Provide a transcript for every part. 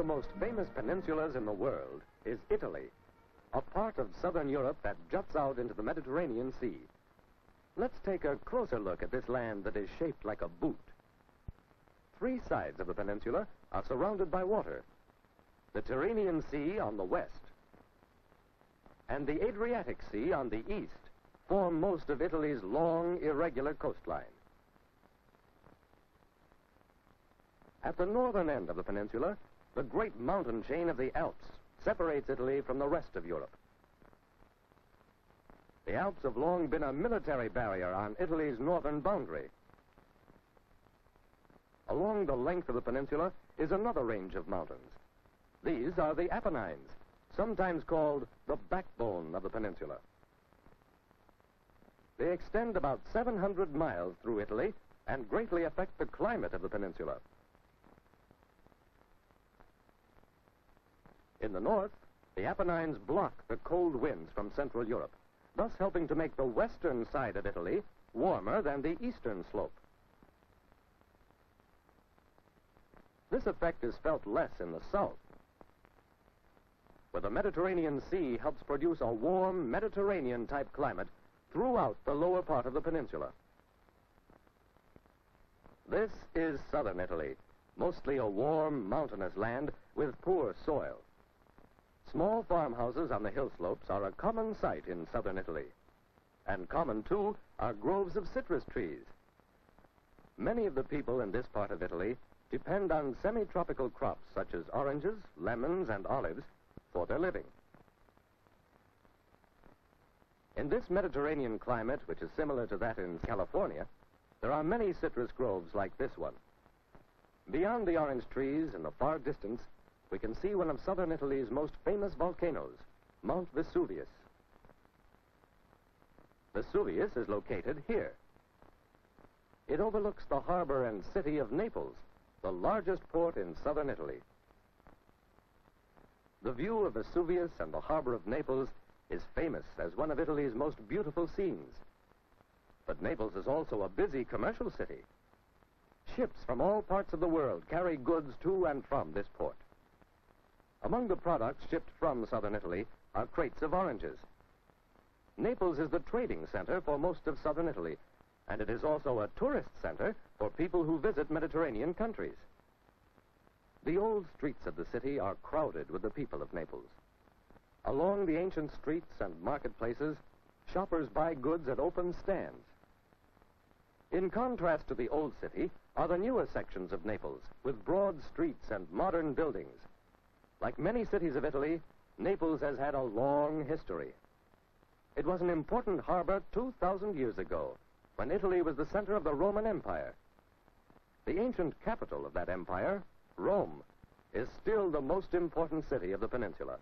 the most famous peninsulas in the world is Italy, a part of southern Europe that juts out into the Mediterranean Sea. Let's take a closer look at this land that is shaped like a boot. Three sides of the peninsula are surrounded by water. The Tyrrhenian Sea on the west and the Adriatic Sea on the east form most of Italy's long, irregular coastline. At the northern end of the peninsula, the great mountain chain of the Alps separates Italy from the rest of Europe. The Alps have long been a military barrier on Italy's northern boundary. Along the length of the peninsula is another range of mountains. These are the Apennines, sometimes called the backbone of the peninsula. They extend about 700 miles through Italy and greatly affect the climate of the peninsula. In the north, the Apennines block the cold winds from Central Europe, thus helping to make the western side of Italy warmer than the eastern slope. This effect is felt less in the south, where the Mediterranean Sea helps produce a warm Mediterranean-type climate throughout the lower part of the peninsula. This is southern Italy, mostly a warm, mountainous land with poor soil. Small farmhouses on the hill slopes are a common sight in southern Italy. And common, too, are groves of citrus trees. Many of the people in this part of Italy depend on semi-tropical crops such as oranges, lemons, and olives for their living. In this Mediterranean climate, which is similar to that in California, there are many citrus groves like this one. Beyond the orange trees in the far distance, we can see one of southern Italy's most famous volcanoes, Mount Vesuvius. Vesuvius is located here. It overlooks the harbor and city of Naples, the largest port in southern Italy. The view of Vesuvius and the harbor of Naples is famous as one of Italy's most beautiful scenes. But Naples is also a busy commercial city. Ships from all parts of the world carry goods to and from this port. Among the products shipped from southern Italy are crates of oranges. Naples is the trading center for most of southern Italy, and it is also a tourist center for people who visit Mediterranean countries. The old streets of the city are crowded with the people of Naples. Along the ancient streets and marketplaces, shoppers buy goods at open stands. In contrast to the old city are the newer sections of Naples, with broad streets and modern buildings. Like many cities of Italy, Naples has had a long history. It was an important harbor 2,000 years ago, when Italy was the center of the Roman Empire. The ancient capital of that empire, Rome, is still the most important city of the peninsula.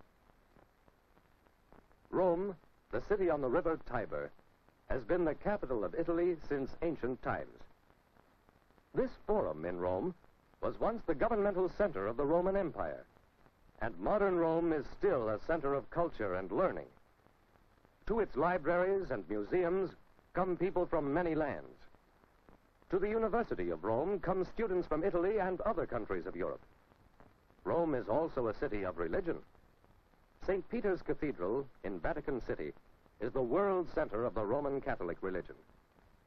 Rome, the city on the river Tiber, has been the capital of Italy since ancient times. This forum in Rome was once the governmental center of the Roman Empire, and modern Rome is still a center of culture and learning. To its libraries and museums come people from many lands. To the University of Rome come students from Italy and other countries of Europe. Rome is also a city of religion. St. Peter's Cathedral in Vatican City is the world center of the Roman Catholic religion,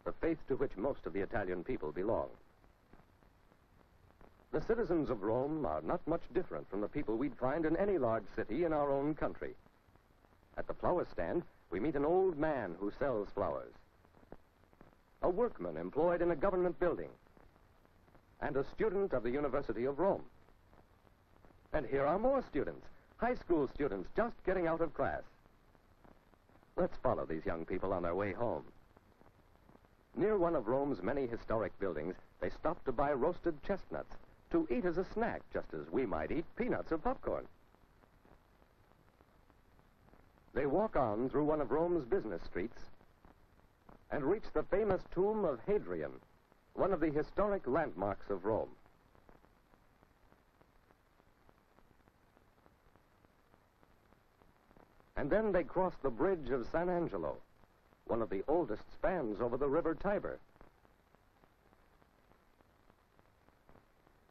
the faith to which most of the Italian people belong. The citizens of Rome are not much different from the people we'd find in any large city in our own country. At the flower stand, we meet an old man who sells flowers, a workman employed in a government building, and a student of the University of Rome. And here are more students, high school students just getting out of class. Let's follow these young people on their way home. Near one of Rome's many historic buildings, they stop to buy roasted chestnuts to eat as a snack, just as we might eat peanuts or popcorn. They walk on through one of Rome's business streets and reach the famous tomb of Hadrian, one of the historic landmarks of Rome. And then they cross the bridge of San Angelo, one of the oldest spans over the river Tiber.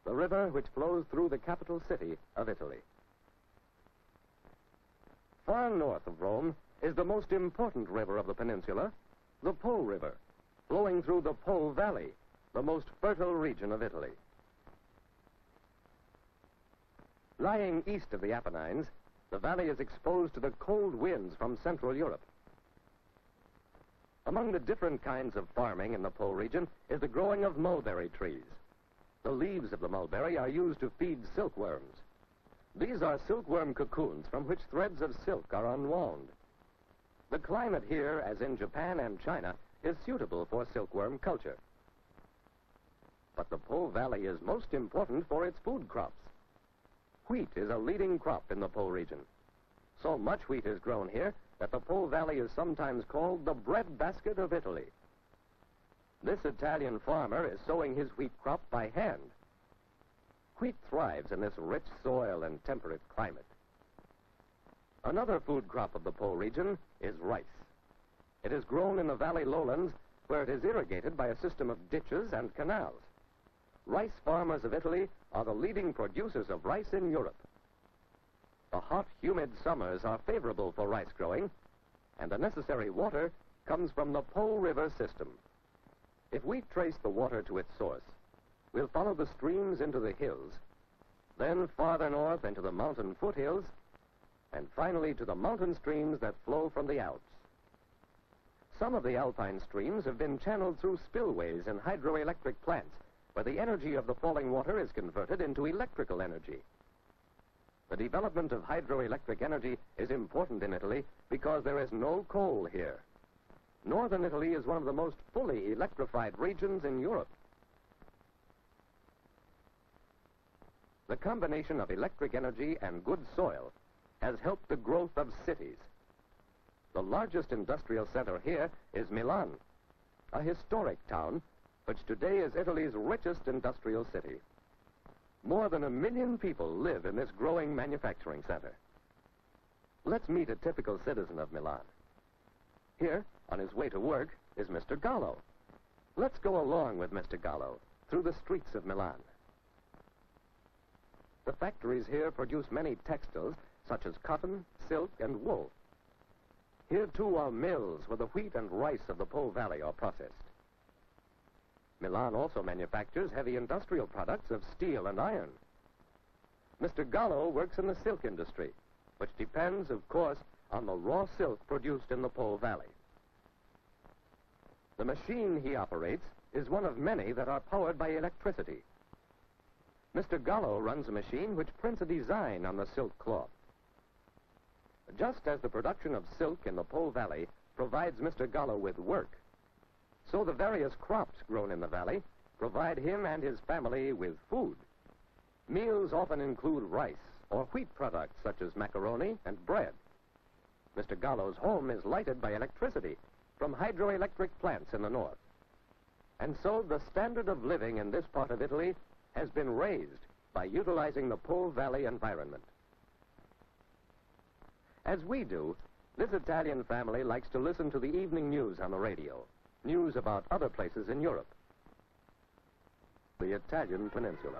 The the river which flows through the capital city of Italy. Far north of Rome is the most important river of the peninsula, the Po River, flowing through the Po Valley, the most fertile region of Italy. Lying east of the Apennines, the valley is exposed to the cold winds from Central Europe. Among the different kinds of farming in the Po region is the growing of mulberry trees. The leaves of the mulberry are used to feed silkworms. These are silkworm cocoons from which threads of silk are unwound. The climate here, as in Japan and China, is suitable for silkworm culture. But the Po Valley is most important for its food crops. Wheat is a leading crop in the Po region. So much wheat is grown here that the Po Valley is sometimes called the breadbasket of Italy. This Italian farmer is sowing his wheat crop by hand. Wheat thrives in this rich soil and temperate climate. Another food crop of the Po region is rice. It is grown in the valley lowlands where it is irrigated by a system of ditches and canals. Rice farmers of Italy are the leading producers of rice in Europe. The hot, humid summers are favorable for rice growing, and the necessary water comes from the Po River system. If we trace the water to its source, we'll follow the streams into the hills, then farther north into the mountain foothills, and finally to the mountain streams that flow from the Alps. Some of the alpine streams have been channeled through spillways in hydroelectric plants, where the energy of the falling water is converted into electrical energy. The development of hydroelectric energy is important in Italy because there is no coal here. Northern Italy is one of the most fully electrified regions in Europe. The combination of electric energy and good soil has helped the growth of cities. The largest industrial center here is Milan, a historic town which today is Italy's richest industrial city. More than 1 million people live in this growing manufacturing center. Let's meet a typical citizen of Milan. Here, on his way to work, is Mr. Gallo. Let's go along with Mr. Gallo through the streets of Milan. The factories here produce many textiles, such as cotton, silk, and wool. Here, too, are mills where the wheat and rice of the Po Valley are processed. Milan also manufactures heavy industrial products of steel and iron. Mr. Gallo works in the silk industry, which depends, of course, on the raw silk produced in the Po Valley. The machine he operates is one of many that are powered by electricity. Mr. Gallo runs a machine which prints a design on the silk cloth. Just as the production of silk in the Po Valley provides Mr. Gallo with work, so the various crops grown in the valley provide him and his family with food. Meals often include rice or wheat products such as macaroni and bread. Mr. Gallo's home is lighted by electricity from hydroelectric plants in the north. And so the standard of living in this part of Italy has been raised by utilizing the Po Valley environment. As we do, this Italian family likes to listen to the evening news on the radio, news about other places in Europe. The Italian peninsula.